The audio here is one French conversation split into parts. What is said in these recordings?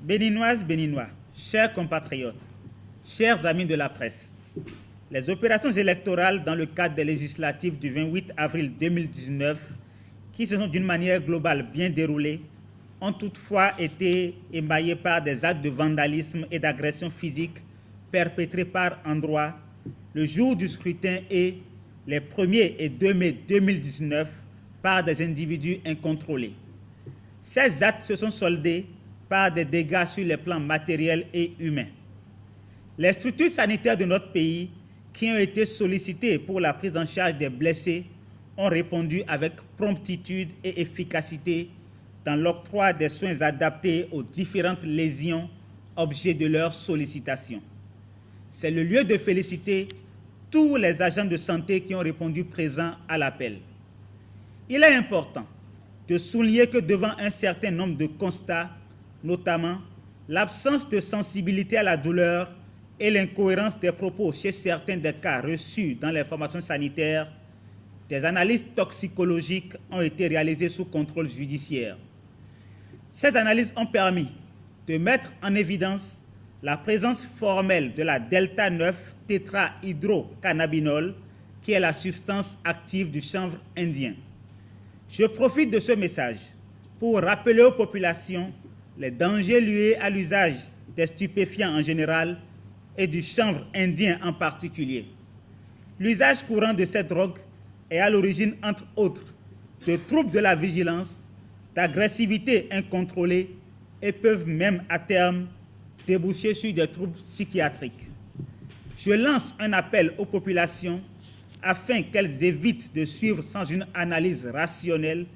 Béninoises, Béninois, chers compatriotes, chers amis de la presse, les opérations électorales dans le cadre des législatives du 28 avril 2019, qui se sont d'une manière globale bien déroulées, ont toutefois été émaillées par des actes de vandalisme et d'agression physique perpétrés par endroits le jour du scrutin et les 1er et 2 mai 2019 par des individus incontrôlés. Ces actes se sont soldés par des dégâts sur les plans matériels et humains. Les structures sanitaires de notre pays qui ont été sollicitées pour la prise en charge des blessés ont répondu avec promptitude et efficacité dans l'octroi des soins adaptés aux différentes lésions objet de leur sollicitation. C'est le lieu de féliciter tous les agents de santé qui ont répondu présents à l'appel. Il est important de souligner que devant un certain nombre de constats, notamment l'absence de sensibilité à la douleur et l'incohérence des propos chez certains des cas reçus dans les formations sanitaires, des analyses toxicologiques ont été réalisées sous contrôle judiciaire. Ces analyses ont permis de mettre en évidence la présence formelle de la delta-9 tétrahydrocannabinol, qui est la substance active du chanvre indien. Je profite de ce message pour rappeler aux populations les dangers liés à l'usage des stupéfiants en général et du chanvre indien en particulier. L'usage courant de cette drogue est à l'origine, entre autres, de troubles de la vigilance, d'agressivité incontrôlée et peuvent même à terme déboucher sur des troubles psychiatriques. Je lance un appel aux populations afin qu'elles évitent de suivre sans une analyse rationnelle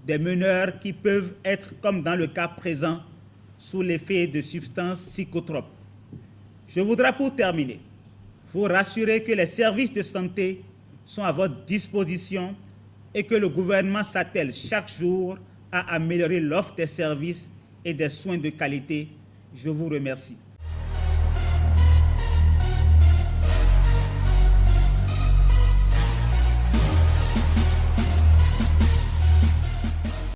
des meneurs qui peuvent être, comme dans le cas présent, sous l'effet de substances psychotropes. Je voudrais pour terminer vous rassurer que les services de santé sont à votre disposition et que le gouvernement s'attelle chaque jour à améliorer l'offre des services et des soins de qualité. Je vous remercie.